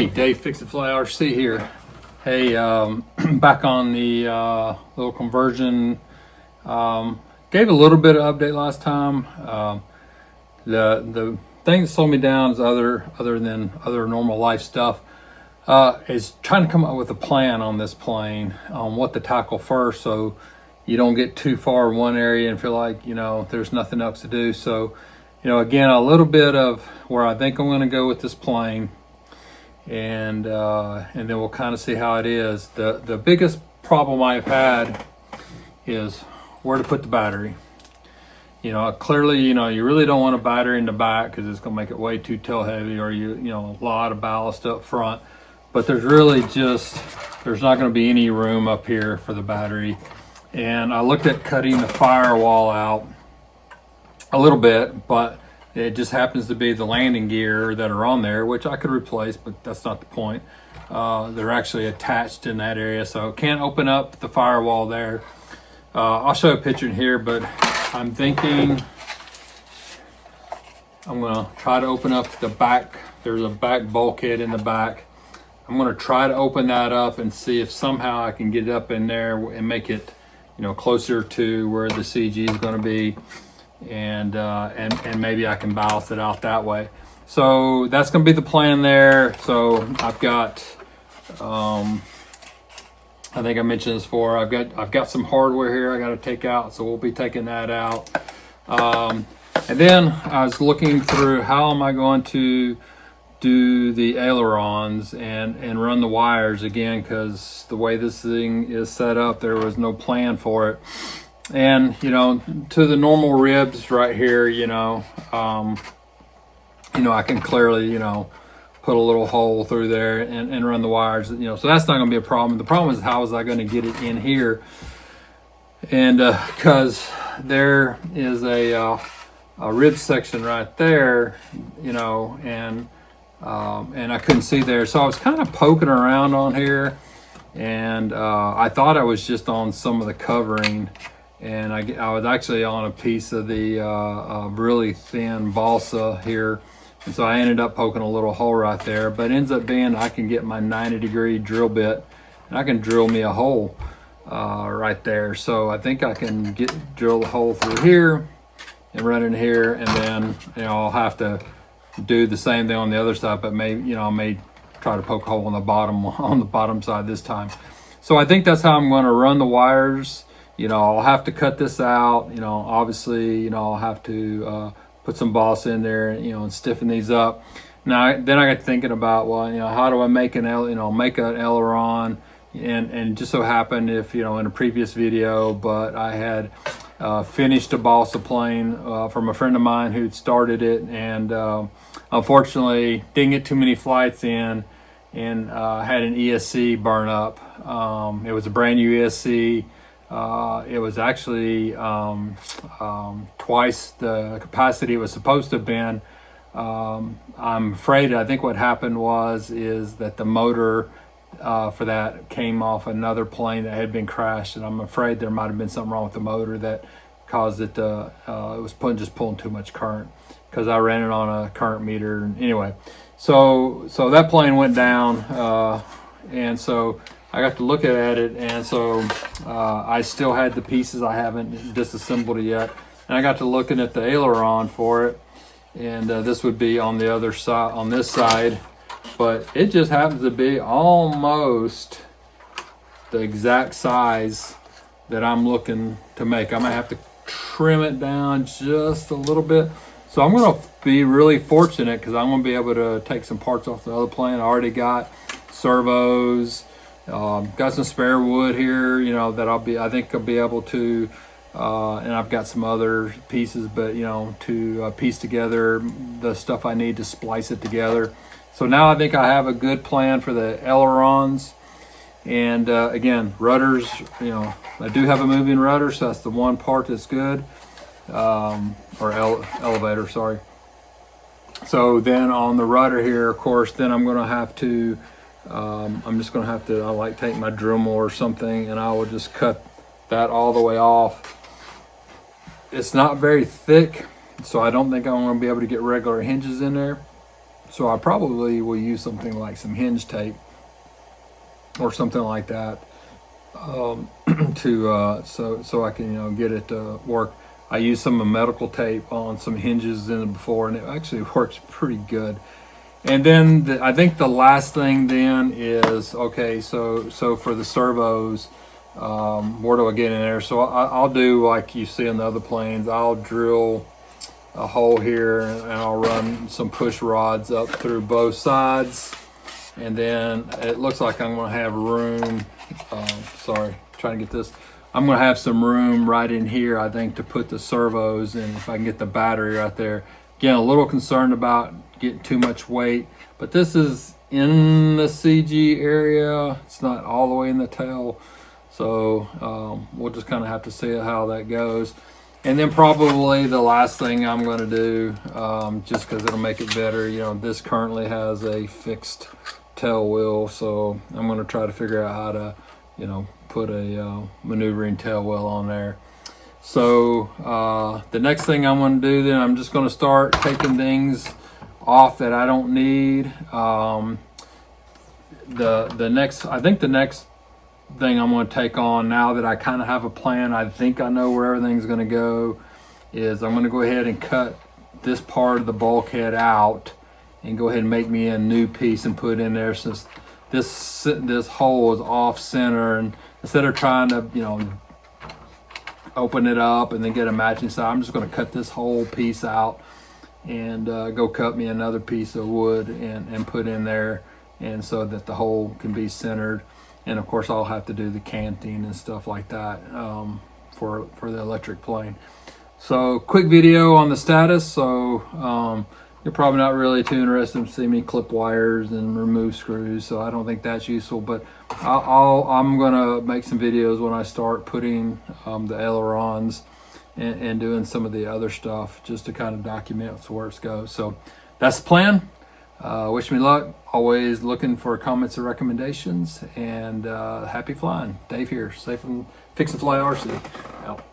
Hey, Dave Fix It Fly RC here. Hey, back on the little conversion. Gave a little bit of update last time. The thing that slowed me down is other than other normal life stuff. Is trying to come up with a plan on this plane on what to tackle first, so you don't get too far in one area and feel like there's nothing else to do. So, again, a little bit of where I think I'm going to go with this plane. And then we'll kind of see how it is. The biggest problem I've had is where to put the battery. Clearly, you really don't want a battery in the back because it's going to make it way too tail heavy, or a lot of ballast up front. But there's not going to be any room up here for the battery. And I looked at cutting the firewall out a little bit, but it just happens to be the landing gear that are on there, which I could replace, but that's not the point. They're actually attached in that area, so can't open up the firewall there. I'll show a picture in here, but I'm thinking I'm gonna try to open up the back. There's a back bulkhead in the back. I'm gonna try to open that up and see if somehow I can get it up in there and make it, closer to where the CG is gonna be. And maybe I can balance it out that way. So that's going to be the plan there. So I've got, I think I mentioned this before. I've got some hardware here I got to take out, so we'll be taking that out. And then I was looking through how am I going to do the ailerons and run the wires again, because the way this thing is set up, there was no plan for it. And to the normal ribs right here, I can clearly put a little hole through there and run the wires, so that's not going to be a problem. The problem is, how is I going to get it in here? And because there is a rib section right there, and I couldn't see there, so I was kind of poking around on here, and I thought I was just on some of the covering. And I was actually on a piece of the really thin balsa here. And so I ended up poking a little hole right there. But it ends up being I can get my 90-degree drill bit and I can drill me a hole right there. So I think I can drill the hole through here and run in here. And then I'll have to do the same thing on the other side. But maybe I may try to poke a hole on the bottom side this time. So I think that's how I'm going to run the wires. I'll have to cut this out. Obviously, I'll have to put some balsa in there, and stiffen these up. Now, then I got thinking about, well, how do I make an aileron? And just so happened, if in a previous video, but I had finished a balsa plane from a friend of mine who'd started it, and unfortunately didn't get too many flights in, and had an ESC burn up. It was a brand new ESC. It was actually twice the capacity it was supposed to have been. I'm afraid, I think what happened is that the motor for that came off another plane that had been crashed, and I'm afraid there might have been something wrong with the motor that caused it to, it was pulling too much current, because I ran it on a current meter. Anyway, so that plane went down, and so I got to look at it, and so I still had the pieces. I haven't disassembled it yet, and I got to looking at the aileron for it, and this would be on the other side, on this side, but it just happens to be almost the exact size that I'm looking to make. I'm gonna have to trim it down just a little bit. So I'm gonna be really fortunate, because I'm gonna be able to take some parts off the other plane. I already got servos. Got some spare wood here, that I think I'll be able to, and I've got some other pieces, but to piece together the stuff I need to splice it together. So now I think I have a good plan for the ailerons. And again, rudders, I do have a moving rudder, so that's the one part that's good, or elevator, sorry. So then on the rudder here, of course, then I'm going to have to, I'm just going to have to, take my Dremel or something, and I will just cut that all the way off. It's not very thick, so I don't think I'm going to be able to get regular hinges in there. So I probably will use something like some hinge tape or something like that, to so I can, you know, get it to work. I used some medical tape on some hinges in it before, and it actually works pretty good. And then I think the last thing then is, okay, so for the servos, where do I get in there? So I'll do like you see on the other planes. I'll drill a hole here, and I'll run some push rods up through both sides, and then it looks like I'm going to have room. Sorry, trying to get this. I'm going to have some room right in here, I think, to put the servos, and if I can get the battery right there. Again, a little concerned about getting too much weight, but this is in the CG area. It's not all the way in the tail, so we'll just kind of have to see how that goes. And then probably the last thing I'm going to do, just because it'll make it better, you know, this currently has a fixed tail wheel, so I'm going to try to figure out how to, you know, put a maneuvering tail wheel on there. So the next thing I'm going to do then, I'm just going to start taking things off that I don't need. I think the next thing I'm going to take on, now that I kind of have a plan, I think I know where everything's going to go, is I'm going to go ahead and cut this part of the bulkhead out and go ahead and make me a new piece and put in there, since this hole is off center, and instead of trying to, you know, open it up and then get a matching side, I'm just going to cut this whole piece out and go cut me another piece of wood and put in there, and so that the hole can be centered. And of course I'll have to do the canting and stuff like that for the electric plane. So quick video on the status. So you're probably not really too interested to see me clip wires and remove screws, so I don't think that's useful, but I'm gonna make some videos when I start putting the ailerons and doing some of the other stuff, just to kind of document where it goes. So that's the plan. Wish me luck. Always looking for comments and recommendations, and happy flying. Dave here, safe and fix and fly RC out.